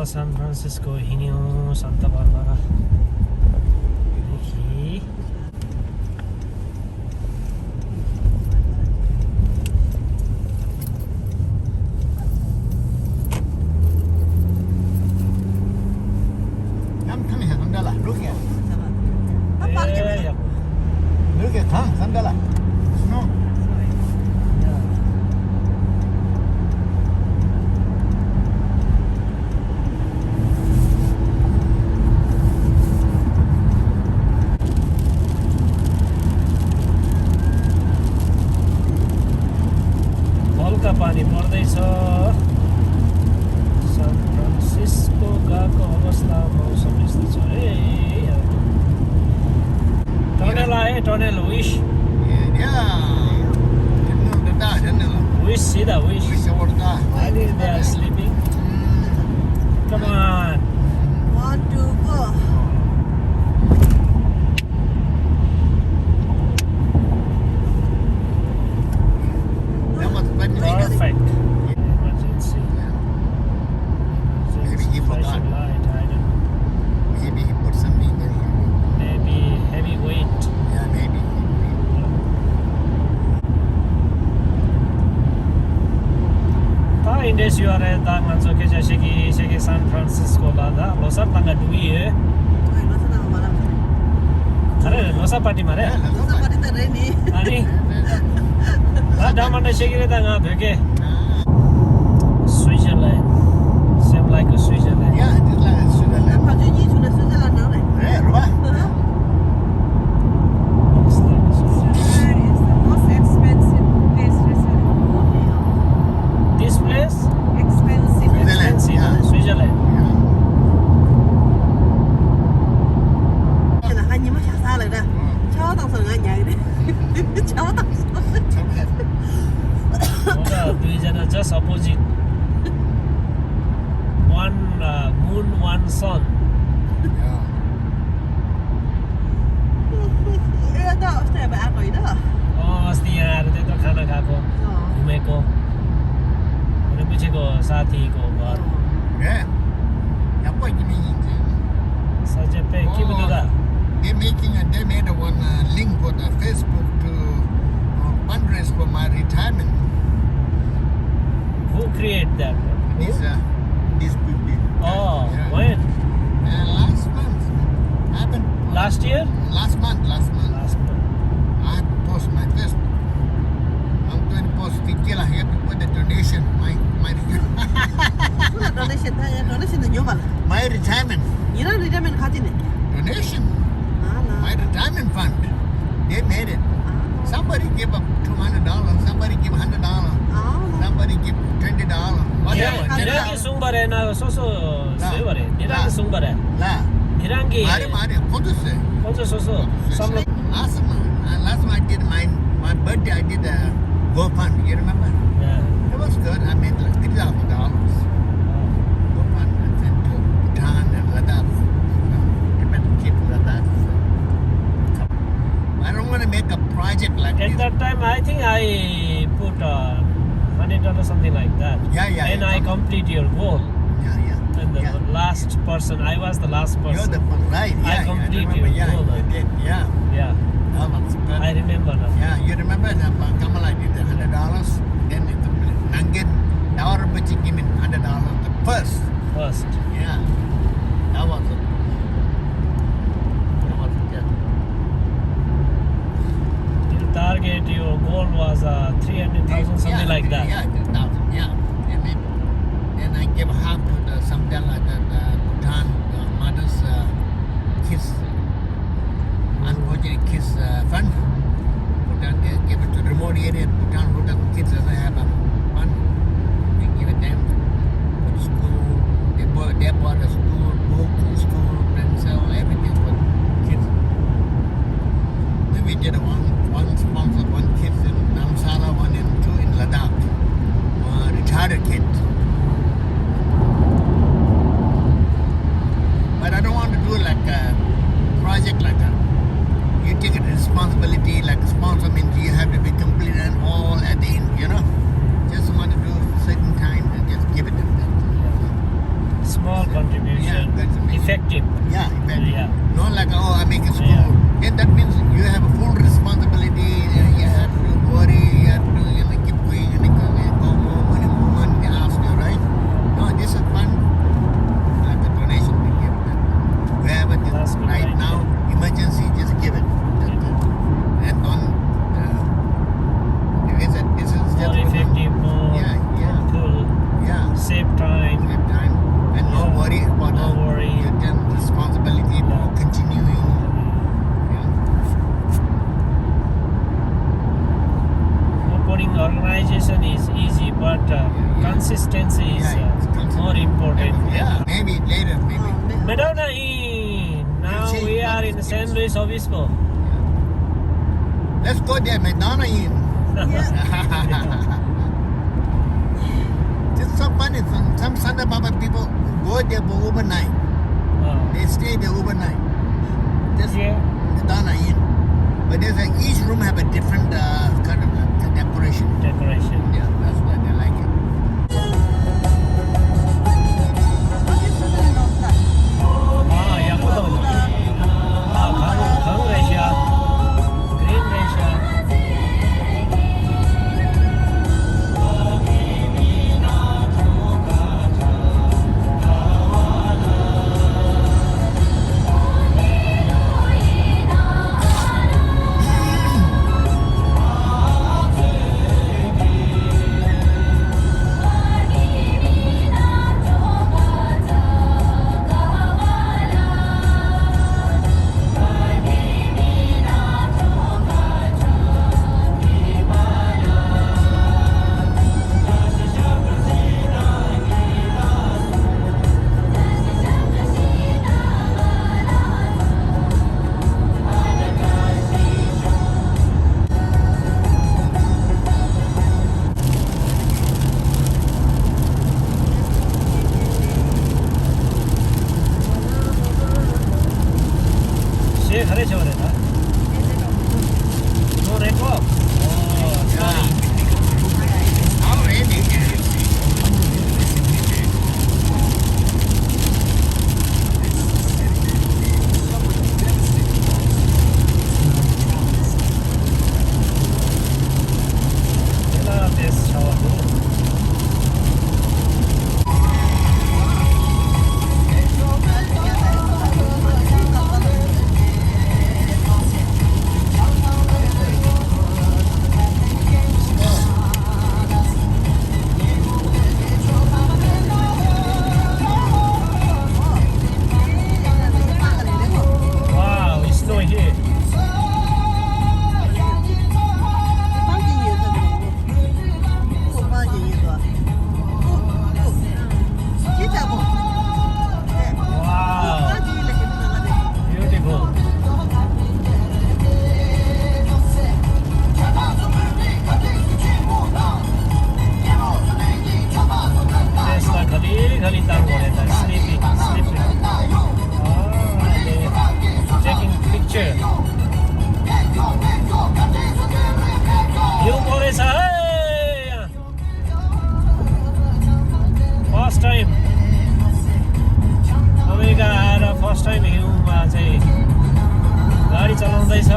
San Francisco हिँड्यौँ Santa Barbara देखि Look at Tang, Sandala. Snow. हल्का पानी पर्दैछ सान फ्रान्सिस्को गएको अवस्था मौसम यस्तो छ है टनेल आयो tunnel wish wish see the wish I think they are sleeping come on Want to go. perfect emergency Maybe he forgot. light I don't know Maybe he put something in here. maybe heavy weight Yeah, maybe. ta Indonesia da nganzo ke jase ki sege San Francisco la da losa tanga dui e Oi, nasa na wala. khare losa party mare Nasa pa rin tayo ni. ani da damanda shegire da nga bheke Switzerland same like a Switzerland Yeah, just like Switzerland. Pa jo ni chuna Switzerland na re. Yeah, right. It's like Switzerland. Where is the most expensive place resort? This place Expensive. expensive yeah. Switzerland Cái là hai nhiêu mà xa rồi đó. Cháu tao sợ ngại nhảy đi. Cháu tao sợ. Oda duijana just opposite one moon one sun Yeah. Ê, đó, cái bà rồi đó. अस्ति यहाँ आएर त्यही त खाना खाएको घुमेको अनि पछिको साथीको घर Yeah. Yeah, boy, give me सजेपे के बुझ्नु त they made a one link for the Facebook to fundraise for my retirement. who create that one? This people. Oh, Yeah. when? Last month. Happened. Last year? Last month. Last month. I post my Facebook. I'm going to post the killer here to put the donation. Cái donation là nhiều mà. My retirement Như đó retirement khá tin này. donation. À My là. retirement fund. They made it. Somebody give up $200. Somebody give $100. Somebody give $20. Whatever. 니랑기 숭바레 나 소소 세바레 니랑기 숭바레 La. 니랑기 Mari. Koduse. 혼자 소소 삼로 Last month I did my birthday. I did a GoFund. You remember? yeah It was good. I made like $3,000. GoFund and sent to Bhutan and Ladakh. Dependent kid Ladakh. I don't want to make a project like at this. that time I think I put $100 something like that Yeah. and I complete your goal Yeah. and the Yeah. last person I was the last You're person the one, right? I Yeah, complete remember. your Yeah, goal. you did. Yeah. yeah That was good. I remember now Yeah, you remember that Kamala did the $100, then it Nangan, our budget came in $100 the first. first Yeah. That was good. your target your goal was 300,000 something like that Yeah, 3,000. Yeah. Then I gave half to the Samdala, the Bhutan, the mother's kids, unfortunate kids fund. Bhutan, they give it to remote area. Bhutan, kids doesn't have a fund. They give it them for the school. They bought a school. Small contribution. Yeah, that's amazing. Effective. Yeah, exactly. Yeah. Not like, oh, I make a school. Yeah. Then that means you have a full responsibility. You have to worry. You have to keep going and go more money, they ask you, right? No, this is fun. Like a donation we give them. Wherever this That's good right idea. now, emergency, just give it. And don't. It's just More effective, more Yeah. cool, Yeah. save time. Save time and no Yeah. worry about No worry. your responsibility for continuing. Yeah. Opening organization is easy, but consistency is it's constant. more important. Yeah, maybe later, maybe. Madonna Inn. Now see. we are in San Luis Obispo. Let's go there, Madonna Inn. It's so funny. Some Santa Barbara people go there for overnight. They stay there overnight. Just Yeah. Madonna Inn. But there's each room have a different kind of decoration. Decoration. Yeah, that's why they like it. 예쁘다. 강우 레시아. 그린 레시아. 가래셔야 되나? No network. Sorry. Already. this shower. Wow, it's snowing here. Wow, beautiful. There's like a really like sleeping. They're taking picture. You boys, hey! First time. America आएर first time हिउँमा चाहिँ गाडी चलाउँदैछ.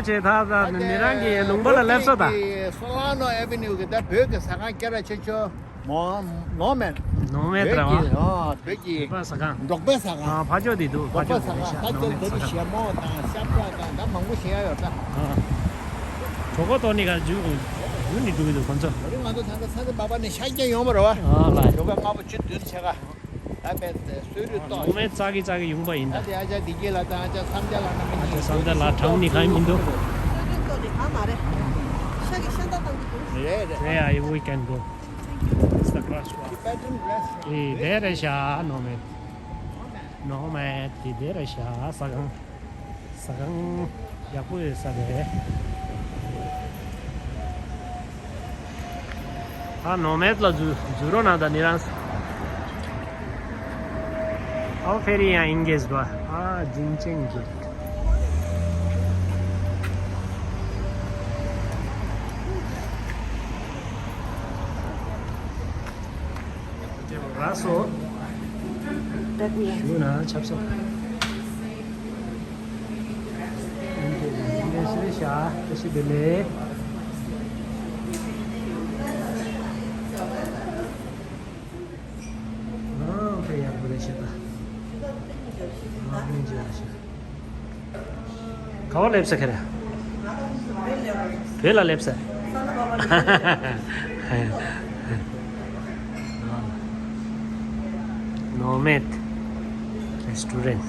제 다다 니랑기 농벌 랩서다. Solano Avenue 그다 벽에 사각결에 쳐쳐 뭐 노면 노메트라와. 벽이 바사강. 독배 사각 아, 바조디도 독배 바조. 사각 하여튼 거기 시amo 다 샵라다 나 망고 시야였다 저거 돈이가 주고 눈이 두기도 건져. 우리 만도 사서 바바네 샤이게 요머로 와 아, 라이. 요가 마부 쥐들 제가 앞에 수리 또 노메 짜기 용바인다. 아디 아자 디게라다 아자 삼자라나 저 산달라 타운이 가임인도. 또리 다 말해. 샤기 샤다당 네 Yeah, we can go. It's the crosswalk. Bedroom restaurant 이 데레샤 노메. 노메 이 데레샤 사강 야구에 사대. 아 노메트라 주로나다 니란스. How ferry engaged ba? Ah, Jincheng Gate. Raso. Shuna chapso. Ini sya, kasi bele. Oh, kaya boleh siapa? Kau lep sa kira? Kela lep sa? Nomad restaurant.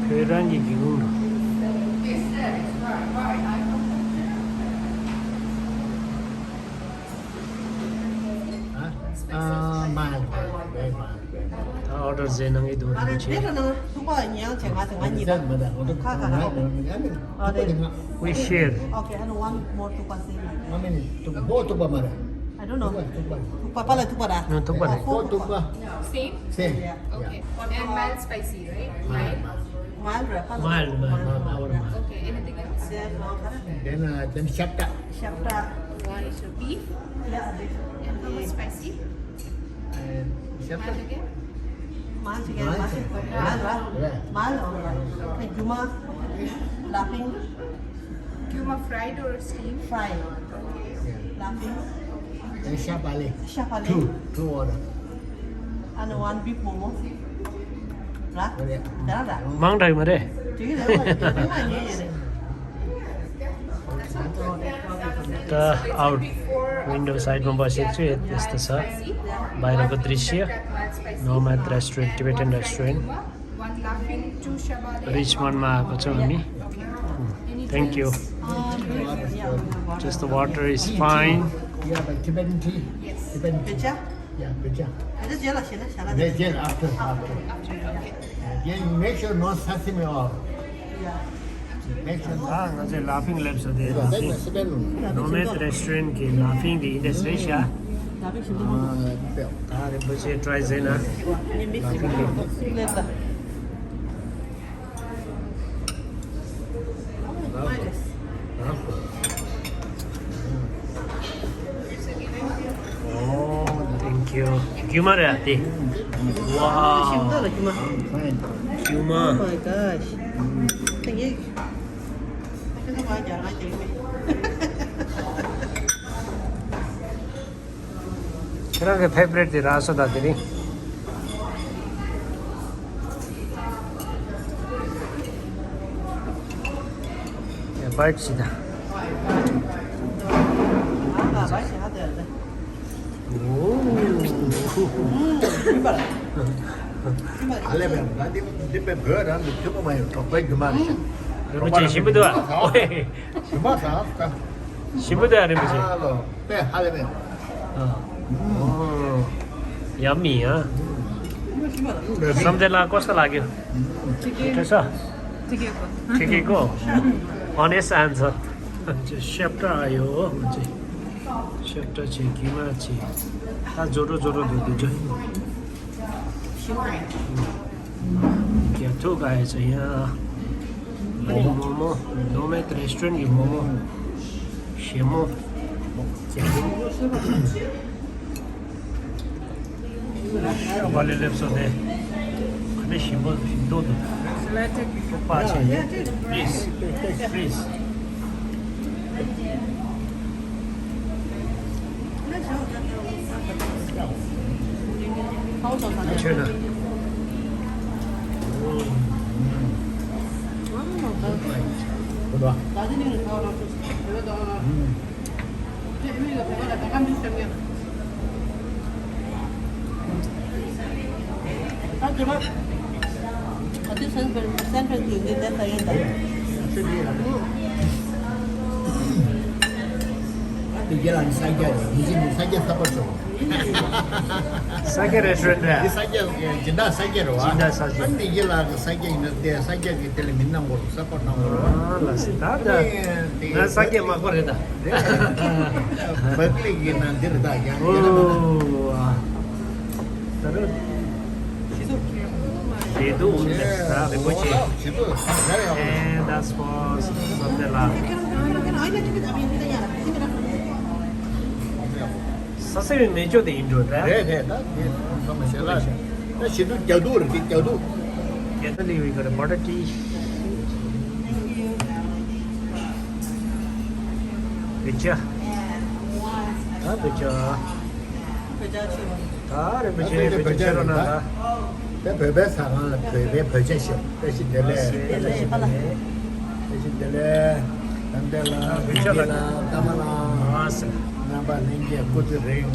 Kerangi gimana? Order zenang itu Ada macam. dia nang semua yang cengat cengat ni dah. We share. Okay, ada one more to pass in. I don't know. Tupa pala tupa dah. No, tupa dah. Same? Yeah. Okay. And mild spicy, right? Mild. Mild berapa? Mild. Okay. Anything else? Then Shapta. Syapta. One is beef. Ya, ada. And how much spicy? Mild again? Mild sikit. Mild lah. Mild orang. Cuma laughing Cuma fried or steamed? fry. Laughing. Then Shapali. Syapali. Two order. And one beef momo. Lah. Dah dah. Mang dari mana? Jadi dah mana ni je. The out window side member section is the sir. बाहिरको दृश्य Nomad restaurant Tibetan restaurant One laughing, two shabali. रिचमन्डमा आएको छौँ हामी thank you just the water is fine Yeah, but Tibetan tea. Yes. Tibetan tea. Beca? Yeah, beja. Ada je lah sini, salah. They gel after. After, okay. Yeah, make sure no sesame oil. Ya. Make sure. अझै लाफिङ labs Tibetan. Nomad restaurant कि लाफिङ the इन्डस्ट्रेसिया Tapi sini तारेपछि try छैन ni mix sini lah. Thank you क्युमा रे हात्ती Cinta lah cuma. Fine. क्युमा Oh my gosh. Tinggi. Kita wajar aja ini. किनकि फेभरेट थियो रासो दातिर बाइट सिधा Apa baik sih ada ada. Gimana? Ale ben, nanti di beber dan itu mau main topik gimana sih? 그렇지 신부도야 Gimana sah? 신부도야 그렇지 Halo, ale ben. Yummy सम्झेला कस्तो लाग्यो ठिकै छ ठिकैको अनेस्ट आन्सर स्याप्टा आयो हो चाहिँ स्याप्टा चाहिँ घिमा चाहिँ जोरो जोरो धुँदैछ क्या थोक आएछ यहाँ 모모 노메 레스토랑이 모모 쉐모 발레 랩소네 근데 심도 심도도 오빠 please please 괜찮아 뭐야? 나중에는 더 넣어줘. 그래도 우리가 배가 130점이야. 하지만 어디 센터 인데 됐다 된다. 이게랑 사게 이제 사게 사버죠. 사게 레스토랑이야 이 사게 진짜 사게로 와. 진짜 사게. 근데 이게랑 사게 있는데 사게 기들 민난 거 사버나 거. 라스타다 나 사게 먹으래다 버클리기는 들다 양. 오 다른 얘도 오는데 다 뭐지 지도 잘해요. and that's for Sandela 사실 내줘도 인도다 네, 나 너무 싫어. 나 지도 겨두를 겨두. 얘들이 이거 버터티 그쵸 아 그쵸 다 레베제 베제로나다 내 베베 상아 베베 베제쇼. 대신들래. 대신들래. 안델라 비텔라 담아라. 맞아 나바 닌게 고트레용.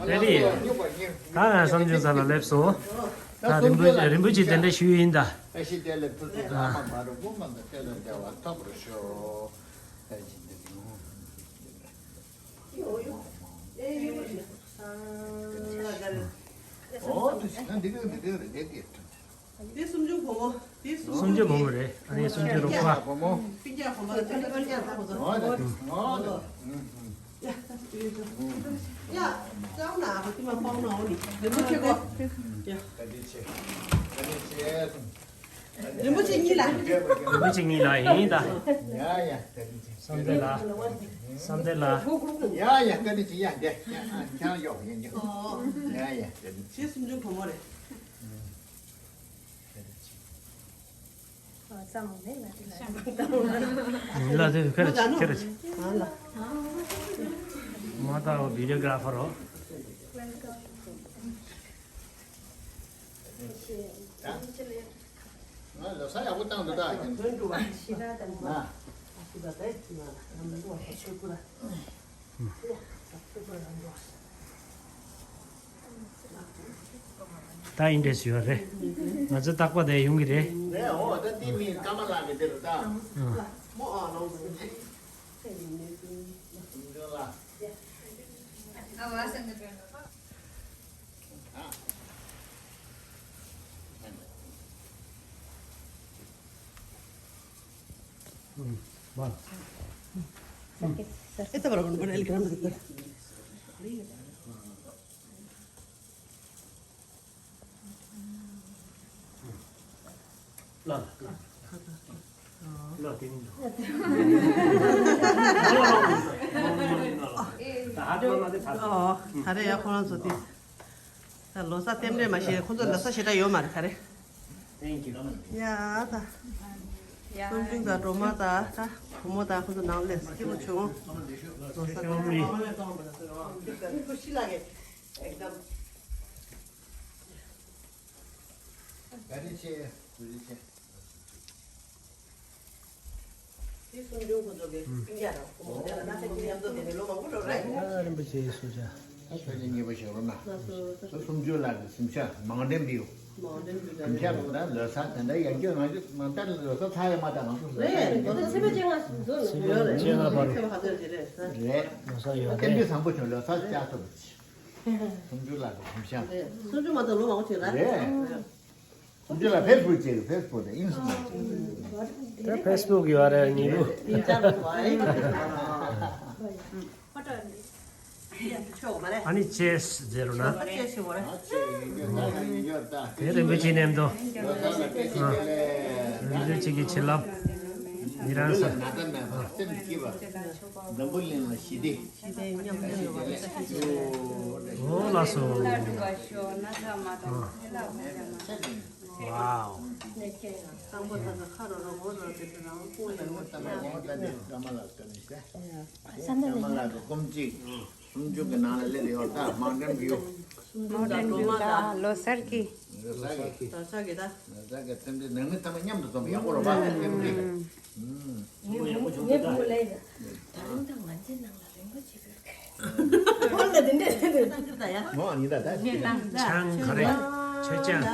레디 다 선주사나 랩소 다 림부지 된데 쉬인다 대신들래 뜻이 아마 바로 보면 되는 데와 더블쇼. 난 네가 네 숨좀 보고. 네 숨. 손주 먹으래 아니 손주 로파 뭐? 삐져 보면 되게 걸려 하고서. 야, 짱나 그만 뻥 나오니. 너무 최고. 야. 너무 재미라. 림부지 라인다 야야 산델라 야야 그렇지 야 돼. 그냥 요 이제. 야야 네 숨좀 보모래. 일라도 그렇지 알라. 마다 비디오그래퍼로 너 사야 못 당도다. 나. 다 인데스요래 맞아 딱 봐 내 용기래 네, 너 팀이 까만라게 들었다. 뭐 나오고. 힘들어. 뭐 Esta para poner el grano de cara. 라 되는다 잘해요, 코난소 디. 자, 로사 때문에 맛이 혼자 넣어서 싫어 요 말, 잘해. 땡큐 야, 다. 손중다 로마다, 다. 부모다, 혼자 나올래. 기분 좋고. 로사 때문에. 이거 신나게. एकदम. 그렇지. 그렇지. 이 손중 그쪽에 빙자라. 내가 나한테 그냥도 되네. 로마 불러라. 아 림부지 소자 저기 보시오나. 저 숨줄라 숨차 망된 비우. 숨차보다 러사한테 연결 만단 러사 타야마다 나서. 네, 너도 새벽쟁아 순서. 제가 바로 네. 로사요 땡비 상부 좀 러사 짜서 그렇지. 숨줄라 숨차. 네, 손중마다 로마 어떻게 나? 네. 숨줄라 페이스북에 페이스북에 인스타. 페이스북이 와라 니로 진짜로 좋아해. 去我们嘞， 아니 제스제로나 他接起我嘞。 대를 미치nem도 미치기 칠랍 이란서 올라서 와우 当过他的看到了我的这个然后过来我等Mountain view 다 Losarki. 다给他 창가래 최장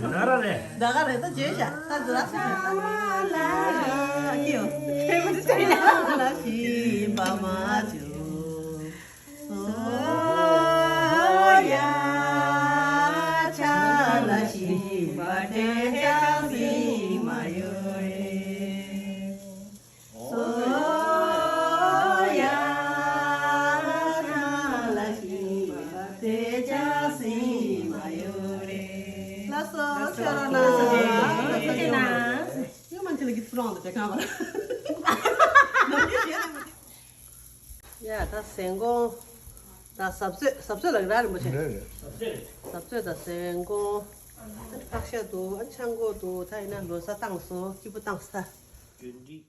나라래 나가래 또 제자 다 들었어 라라라라기요 해보지 잘이야 라시 마마주 소야 잘라시 바테장시 마요에 소야 잘라시 바테장시 마요에 라서 철어나 이거만 들리기 부러운데 잠깐만 야, 다 생고 다 삽세 라 뭐지? 삽세 다 생고 박샤도 안창고도 다 있는 로사 땅소 기부 땅스다 균지